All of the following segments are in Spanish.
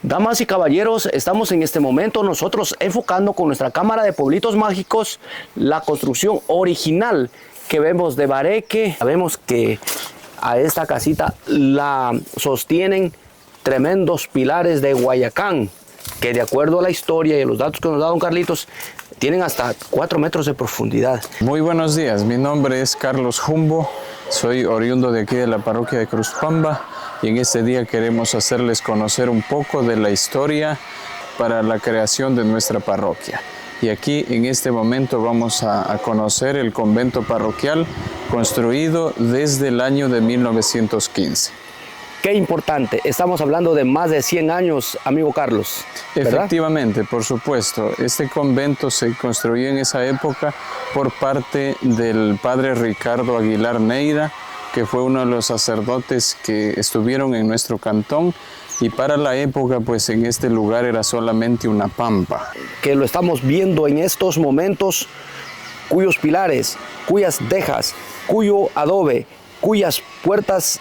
Damas y caballeros, estamos en este momento nosotros enfocando con nuestra cámara de pueblitos mágicos la construcción original que vemos de Bareque. Sabemos que a esta casita la sostienen tremendos pilares de Guayacán, que de acuerdo a la historia y a los datos que nos da don Carlitos, tienen hasta 4 metros de profundidad. Muy buenos días, mi nombre es Carlos Jumbo, soy oriundo de aquí de la parroquia de Cruzpamba y en este día queremos hacerles conocer un poco de la historia para la creación de nuestra parroquia. Y aquí en este momento vamos a conocer el convento parroquial construido desde el año de 1915. Qué importante, estamos hablando de más de 100 años, amigo Carlos, ¿verdad? Efectivamente, por supuesto. Este convento se construyó en esa época por parte del padre Ricardo Aguilar Neira, que fue uno de los sacerdotes que estuvieron en nuestro cantón, y para la época, pues en este lugar era solamente una pampa. Que lo estamos viendo en estos momentos, cuyos pilares, cuyas tejas, cuyo adobe, cuyas puertas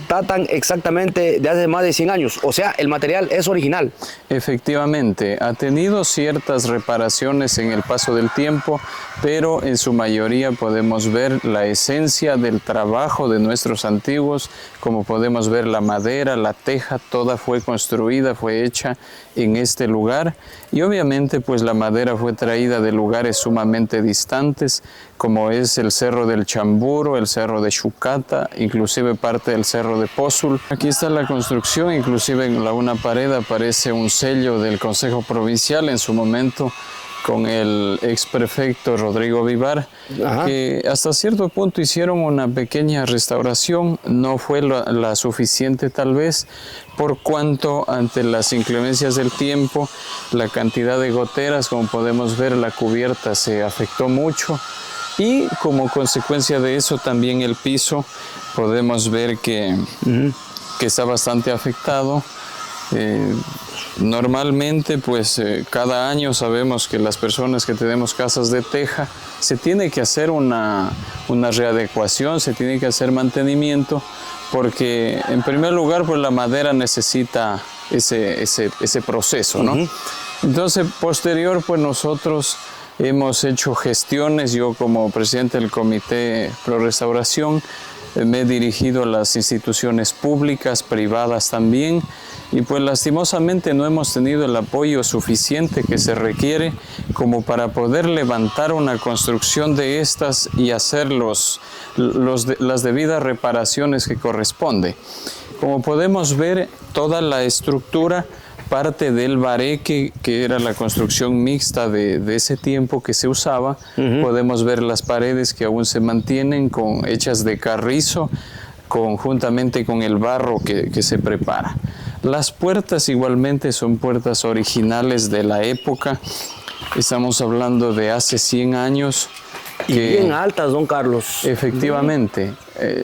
datan exactamente de hace más de 100 años, o sea, el material es original. Efectivamente, ha tenido ciertas reparaciones en el paso del tiempo, pero en su mayoría podemos ver la esencia del trabajo de nuestros antiguos, como podemos ver la madera, la teja, toda fue construida, fue hecha en este lugar, y obviamente pues la madera fue traída de lugares sumamente distantes, como es el Cerro del Chamburo, el Cerro de Chucata, inclusive parte del Cerro de Pozul. Aquí está la construcción, inclusive en una pared aparece un sello del Consejo Provincial en su momento con el exprefecto Rodrigo Vivar, que hasta cierto punto hicieron una pequeña restauración, no fue la suficiente tal vez, por cuanto ante las inclemencias del tiempo, la cantidad de goteras, como podemos ver, la cubierta se afectó mucho, y como consecuencia de eso también el piso podemos ver que está bastante afectado. Normalmente pues cada año sabemos que las personas que tenemos casas de teja se tiene que hacer una readecuación, se tiene que hacer mantenimiento, porque en primer lugar pues la madera necesita ese proceso, ¿no? Entonces posterior pues nosotros hemos hecho gestiones, yo como presidente del Comité Pro Restauración me he dirigido a las instituciones públicas, privadas también, y pues lastimosamente no hemos tenido el apoyo suficiente que se requiere como para poder levantar una construcción de estas y hacer las debidas reparaciones que corresponde. Como podemos ver, toda la estructura parte del bareque, que era la construcción mixta de ese tiempo que se usaba. Podemos ver las paredes que aún se mantienen hechas de carrizo, conjuntamente con el barro que se prepara. Las puertas igualmente son puertas originales de la época. Estamos hablando de hace 100 años. Y bien altas, don Carlos. Efectivamente.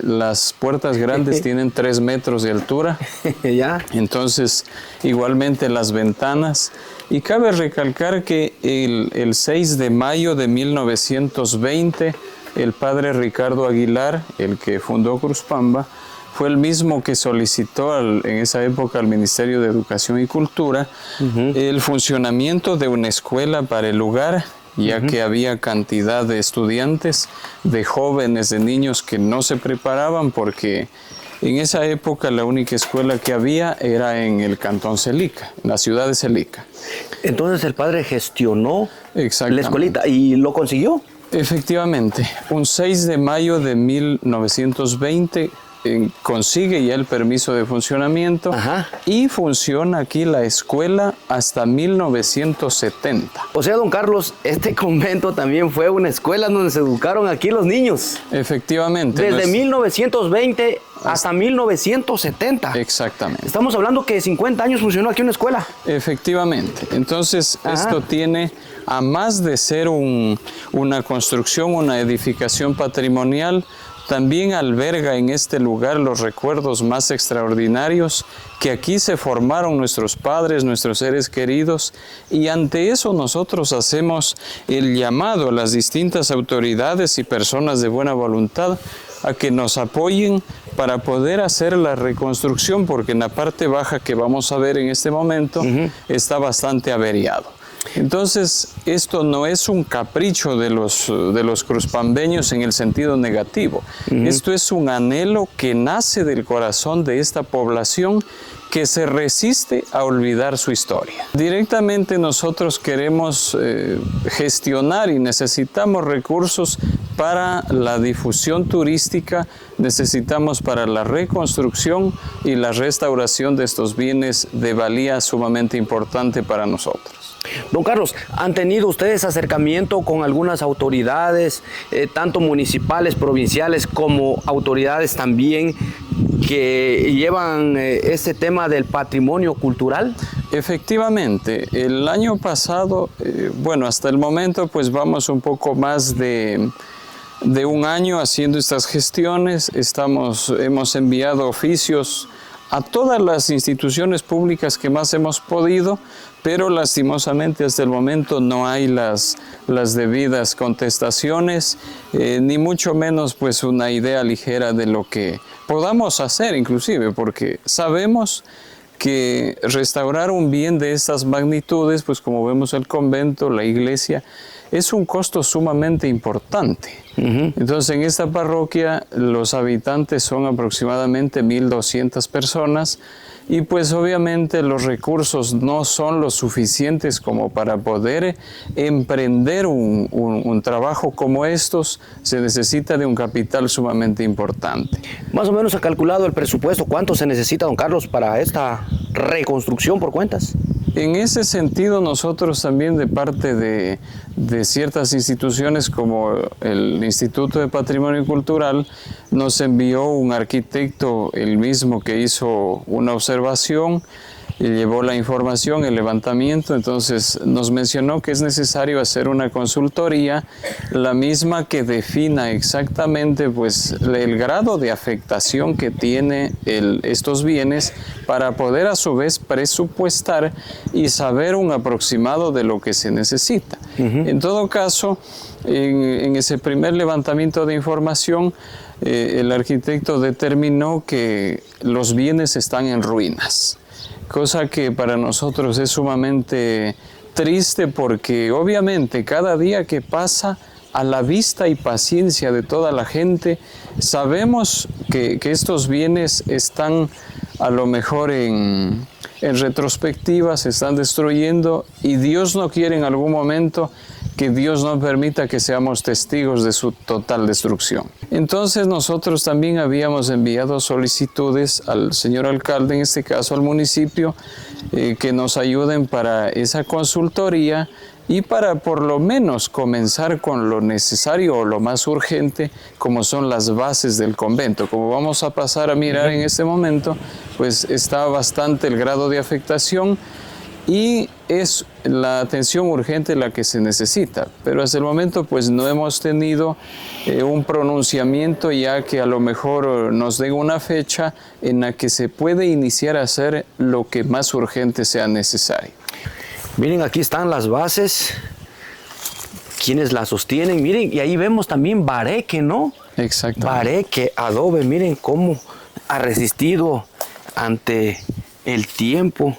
Las puertas grandes tienen 3 metros de altura. ¿Ya? Entonces, igualmente las ventanas. Y cabe recalcar que el 6 de mayo de 1920, el padre Ricardo Aguilar, el que fundó Cruzpamba, fue el mismo que solicitó en esa época al Ministerio de Educación y Cultura el funcionamiento de una escuela para el lugar, ya que había cantidad de estudiantes, de jóvenes, de niños que no se preparaban, porque en esa época la única escuela que había era en el cantón Celica, en la ciudad de Celica. Entonces el padre gestionó la escuelita y lo consiguió. Efectivamente, un 6 de mayo de 1920 consigue ya el permiso de funcionamiento y funciona aquí la escuela hasta 1970. O sea, don Carlos, este convento también fue una escuela donde se educaron aquí los niños. Efectivamente. Desde 1920 hasta 1970. Exactamente. Estamos hablando que 50 años funcionó aquí una escuela. Efectivamente. Entonces, esto tiene, a más de ser una construcción, una edificación patrimonial, también alberga en este lugar los recuerdos más extraordinarios, que aquí se formaron nuestros padres, nuestros seres queridos, y ante eso nosotros hacemos el llamado a las distintas autoridades y personas de buena voluntad a que nos apoyen para poder hacer la reconstrucción, porque en la parte baja que vamos a ver en este momento está bastante averiado. Entonces, esto no es un capricho de los cruzpambeños en el sentido negativo. Esto es un anhelo que nace del corazón de esta población que se resiste a olvidar su historia. Directamente nosotros queremos gestionar y necesitamos recursos para la difusión turística, necesitamos para la reconstrucción y la restauración de estos bienes de valía sumamente importante para nosotros. Don Carlos, ¿han tenido ustedes acercamiento con algunas autoridades, tanto municipales, provinciales, como autoridades también que llevan este tema del patrimonio cultural? Efectivamente, el año pasado, bueno, hasta el momento pues vamos un poco más de un año haciendo estas gestiones. Hemos enviado oficios a todas las instituciones públicas que más hemos podido, pero lastimosamente hasta el momento no hay las debidas contestaciones, ni mucho menos pues una idea ligera de lo que podamos hacer inclusive, porque sabemos que restaurar un bien de estas magnitudes, pues como vemos el convento, la iglesia, es un costo sumamente importante. Entonces en esta parroquia los habitantes son aproximadamente 1.200 personas y pues obviamente los recursos no son lo suficientes como para poder emprender un trabajo como estos. Se necesita de un capital sumamente importante. Más o menos ha calculado el presupuesto. ¿Cuánto se necesita, don Carlos, para esta reconstrucción por cuentas? En ese sentido, nosotros también de parte de ciertas instituciones como el Instituto de Patrimonio Cultural nos envió un arquitecto, el mismo que hizo una observación, y llevó la información, el levantamiento. Entonces nos mencionó que es necesario hacer una consultoría, la misma que defina exactamente pues el grado de afectación que tiene estos bienes, para poder a su vez presupuestar y saber un aproximado de lo que se necesita. En todo caso, en ese primer levantamiento de información, el arquitecto determinó que los bienes están en ruinas, cosa que para nosotros es sumamente triste, porque obviamente cada día que pasa, a la vista y paciencia de toda la gente, sabemos que estos bienes están a lo mejor en retrospectiva, se están destruyendo, y Dios no quiere en algún momento que Dios no permita que seamos testigos de su total destrucción. Entonces nosotros también habíamos enviado solicitudes al señor alcalde, en este caso al municipio, que nos ayuden para esa consultoría y para por lo menos comenzar con lo necesario o lo más urgente, como son las bases del convento. Como vamos a pasar a mirar en este momento, pues está bastante el grado de afectación y es la atención urgente la que se necesita, pero hasta el momento pues no hemos tenido un pronunciamiento ya que a lo mejor nos den una fecha en la que se puede iniciar a hacer lo que más urgente sea necesario. Miren, aquí están las bases, quienes las sostienen, miren, y ahí vemos también bareque, ¿no? Exactamente. Bareque, adobe, miren cómo ha resistido ante el tiempo.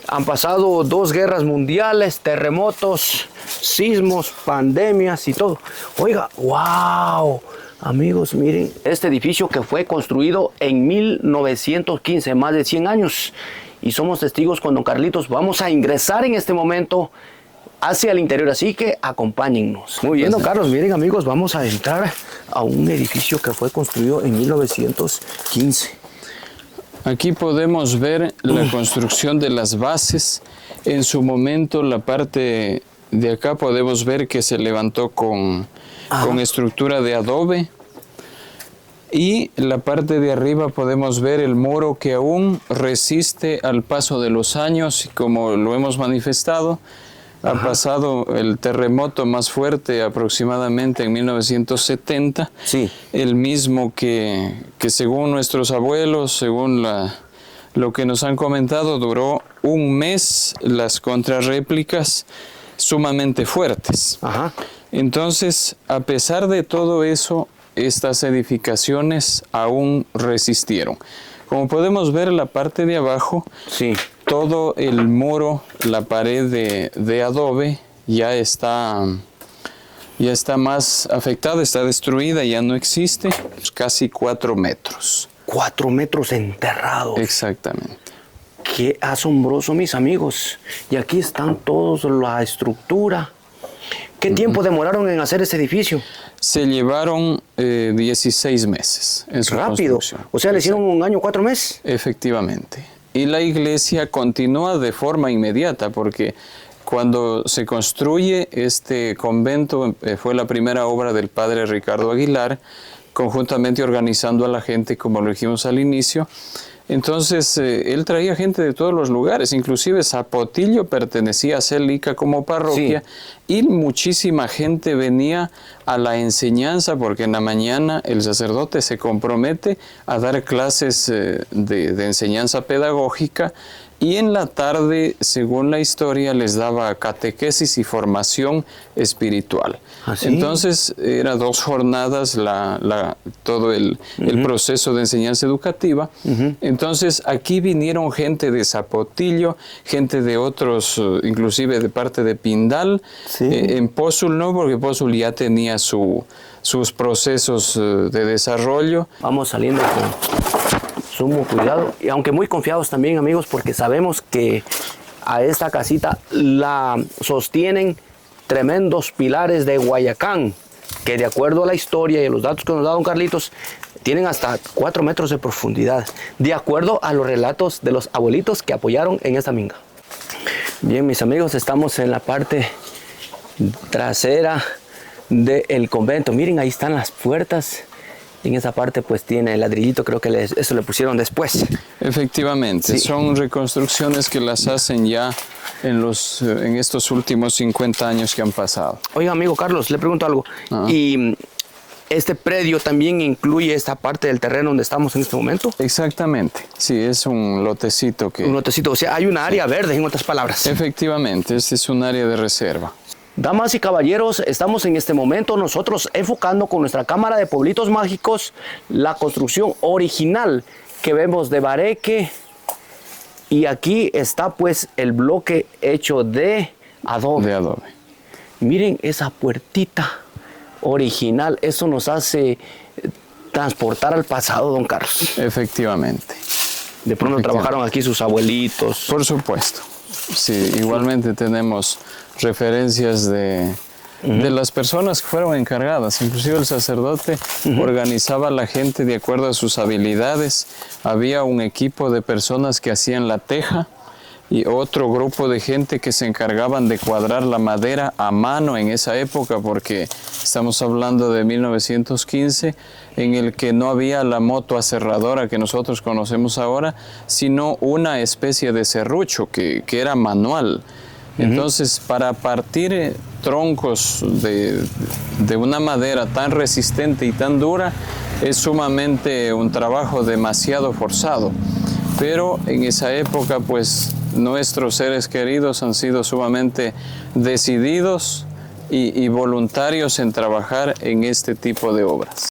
Han pasado 2 guerras mundiales, terremotos, sismos, pandemias y todo. Oiga, wow, amigos, miren, este edificio que fue construido en 1915, más de 100 años. Y somos testigos con don Carlitos. Vamos a ingresar en este momento hacia el interior, así que acompáñennos. Muy bien, don Carlos, miren amigos, vamos a entrar a un edificio que fue construido en 1915. Aquí podemos ver la construcción de las bases. En su momento, la parte de acá podemos ver que se levantó con estructura de adobe. Y la parte de arriba podemos ver el muro que aún resiste al paso de los años, y como lo hemos manifestado, ha pasado el terremoto más fuerte aproximadamente en 1970, sí. El mismo que según nuestros abuelos, según lo que nos han comentado, duró un mes las contrarréplicas sumamente fuertes. Ajá. Entonces, a pesar de todo eso, estas edificaciones aún resistieron. Como podemos ver en la parte de abajo, Sí. todo el muro, la pared de adobe ya está más afectada, está destruida, ya no existe, casi 4 metros. 4 metros enterrados. Exactamente. Qué asombroso, mis amigos. Y aquí están todos, la estructura. ¿Qué tiempo demoraron en hacer ese edificio? Se llevaron 16 meses en su Rápido. construcción. O sea, le hicieron 1 año, 4 meses. Efectivamente. Y la iglesia continúa de forma inmediata porque cuando se construye este convento, fue la primera obra del padre Ricardo Aguilar, conjuntamente organizando a la gente, como lo dijimos al inicio. Entonces, él traía gente de todos los lugares, inclusive Zapotillo pertenecía a Celica como parroquia, y muchísima gente venía a la enseñanza, porque en la mañana el sacerdote se compromete a dar clases de enseñanza pedagógica, y en la tarde, según la historia, les daba catequesis y formación espiritual. ¿Ah, sí? Entonces, era 2 jornadas todo el proceso de enseñanza educativa. Entonces, aquí vinieron gente de Zapotillo, gente de otros, inclusive de parte de Pindal. Sí. En Pozul no, porque Pozul ya tenía sus procesos de desarrollo. Vamos saliendo con sumo cuidado. Y aunque muy confiados también, amigos, porque sabemos que a esta casita la sostienen tremendos pilares de Guayacán, que de acuerdo a la historia y a los datos que nos da don Carlitos, tienen hasta 4 metros de profundidad, de acuerdo a los relatos de los abuelitos que apoyaron en esta minga. Bien, mis amigos, estamos en la parte trasera del convento. Miren, ahí están las puertas. En esa parte pues tiene el ladrillito, creo que eso le pusieron después. Efectivamente, Sí. son reconstrucciones que las hacen ya en estos últimos 50 años que han pasado. Oiga, amigo Carlos, le pregunto algo. Ah. ¿Y este predio también incluye esta parte del terreno donde estamos en este momento? Exactamente, sí, es un lotecito que... Un lotecito, o sea, hay una área verde, en otras palabras. Efectivamente, este es un área de reserva. Damas y caballeros, estamos en este momento nosotros enfocando con nuestra cámara de pueblitos mágicos la construcción original que vemos de bareque, y aquí está pues el bloque hecho de adobe. De adobe. Miren esa puertita original, eso nos hace transportar al pasado, don Carlos. Efectivamente. De pronto trabajaron aquí sus abuelitos. Por supuesto. Sí, igualmente tenemos referencias de las personas que fueron encargadas. Inclusive el sacerdote organizaba a la gente de acuerdo a sus habilidades. Había un equipo de personas que hacían la teja y otro grupo de gente que se encargaban de cuadrar la madera a mano en esa época, porque estamos hablando de 1915, en el que no había la moto aserradora que nosotros conocemos ahora, sino una especie de serrucho que era manual. Entonces, para partir troncos de una madera tan resistente y tan dura, es sumamente un trabajo demasiado forzado. Pero en esa época, pues, nuestros seres queridos han sido sumamente decididos y voluntarios en trabajar en este tipo de obras.